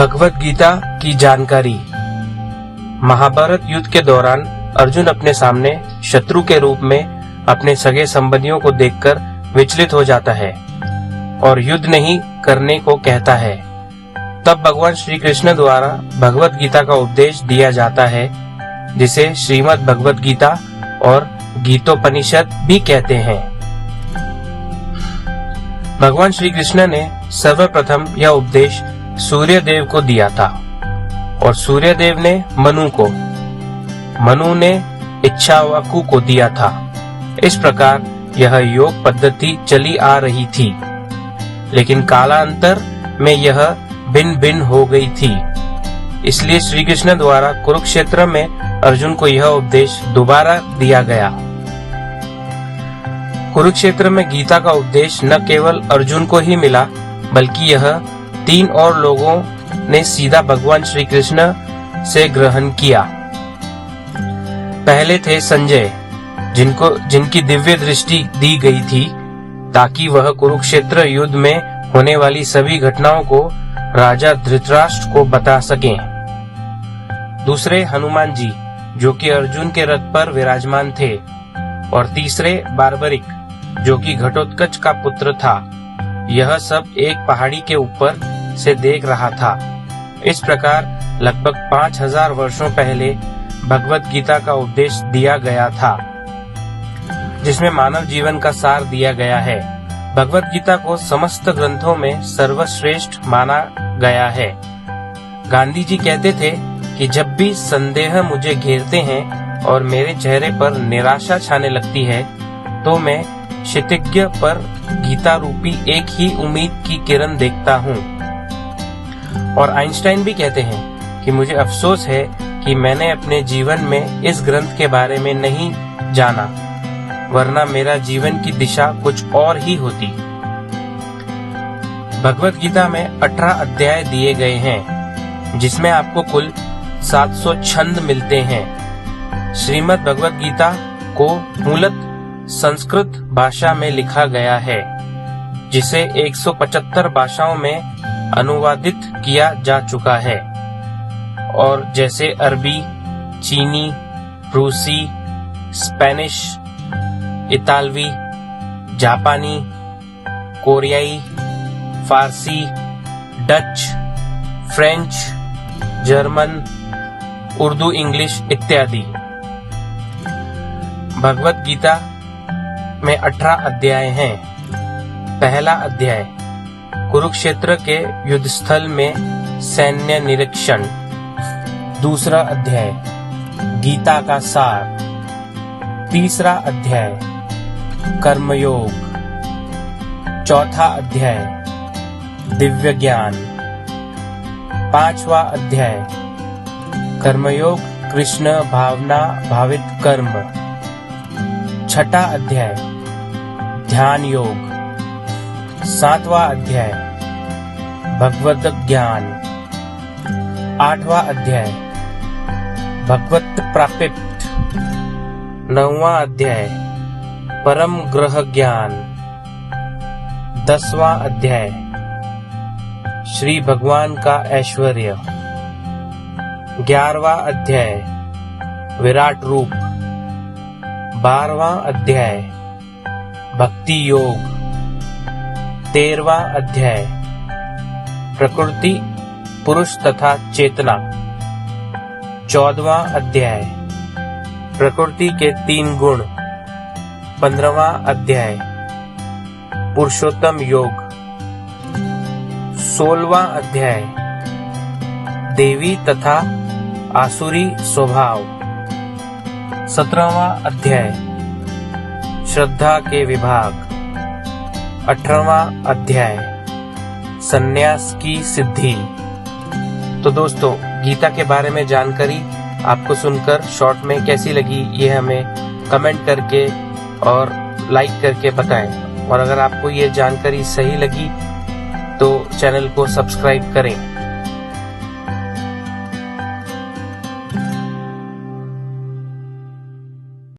भगवत गीता की जानकारी। महाभारत युद्ध के दौरान अर्जुन अपने सामने शत्रु के रूप में अपने सगे संबंधियों को देखकर विचलित हो जाता है और युद्ध नहीं करने को कहता है। तब भगवान श्री कृष्ण द्वारा भगवत गीता का उपदेश दिया जाता है, जिसे श्रीमद् भगवत गीता और गीतोपनिषद भी कहते हैं। भगवान श्री कृष्ण ने सर्वप्रथम यह उपदेश सूर्य देव को दिया था और सूर्य देव ने मनु ने इच्छावाकु को दिया था। इस प्रकार यह योग पद्धति चली आ रही थी, लेकिन कालांतर में यह भिन्न भिन्न हो गई थी। इसलिए श्री कृष्ण द्वारा कुरुक्षेत्र में अर्जुन को यह उपदेश दोबारा दिया गया। कुरुक्षेत्र में गीता का उपदेश न केवल अर्जुन को ही मिला, बल्कि यह 3 और लोगों ने सीधा भगवान श्री कृष्ण से ग्रहण किया। पहले थे संजय, जिनकी दिव्य दृष्टि दी गई थी ताकि वह कुरुक्षेत्र युद्ध में होने वाली सभी घटनाओं को राजा धृतराष्ट्र को बता सकें। दूसरे हनुमान जी, जो कि अर्जुन के रथ पर विराजमान थे, और तीसरे बार्बरिक, जो कि घटोत्कच का पुत्र था। यह सब एक पहाड़ी के ऊपर से देख रहा था। इस प्रकार लगभग 5000 वर्षों पहले भगवत गीता का उपदेश दिया गया था, जिसमें मानव जीवन का सार दिया गया है। भगवत गीता को समस्त ग्रंथों में सर्वश्रेष्ठ माना गया है। गांधी जी कहते थे कि जब भी संदेह मुझे घेरते हैं और मेरे चेहरे पर निराशा छाने लगती है, तो मैं क्षितिज पर गीता रूपी एक ही उम्मीद की किरण देखता हूँ। और आइंस्टाइन भी कहते हैं कि मुझे अफसोस है कि मैंने अपने जीवन में इस ग्रंथ के बारे में नहीं जाना, वरना मेरा जीवन की दिशा कुछ और ही होती। भगवत गीता में 18 अध्याय दिए गए हैं, जिसमें आपको कुल 700 छंद मिलते हैं। श्रीमद् भगवत गीता को मूलतः संस्कृत भाषा में लिखा गया है, जिसे 175 भाषाओं में अनुवादित किया जा चुका है, और जैसे अरबी, चीनी, रूसी, स्पेनिश, इतालवी, जापानी, कोरियाई, फारसी, Dutch, French, German, Urdu, English इत्यादि। भगवत गीता में 18 अध्याय हैं। पहला अध्याय कुरुक्षेत्र के युद्ध स्थल में सैन्य निरीक्षण। दूसरा अध्याय गीता का सार। तीसरा अध्याय कर्मयोग। चौथा अध्याय दिव्य ज्ञान। पांचवा अध्याय कर्मयोग कृष्ण भावना भावित कर्म। छठा अध्याय ध्यान योग। सातवां अध्याय भगवत ज्ञान। आठवां अध्याय भगवत प्राप्ति। नौवां अध्याय परम ग्रह ज्ञान। 10वां अध्याय श्री भगवान का ऐश्वर्य। 11वां अध्याय विराट रूप। 12वां अध्याय भक्ति योग। 13वां अध्याय प्रकृति, पुरुष तथा चेतना। 14वां अध्याय प्रकृति के 3 गुण। 15वां अध्याय पुरुषोत्तम योग। 16वां अध्याय देवी तथा आसुरी स्वभाव। 17वां अध्याय श्रद्धा के विभाग। 18वां अध्याय संन्यास की सिद्धि। तो दोस्तों, गीता के बारे में जानकारी आपको सुनकर शॉर्ट में कैसी लगी, ये हमें कमेंट करके और लाइक करके बताएं। और अगर आपको ये जानकारी सही लगी तो चैनल को सब्सक्राइब करें।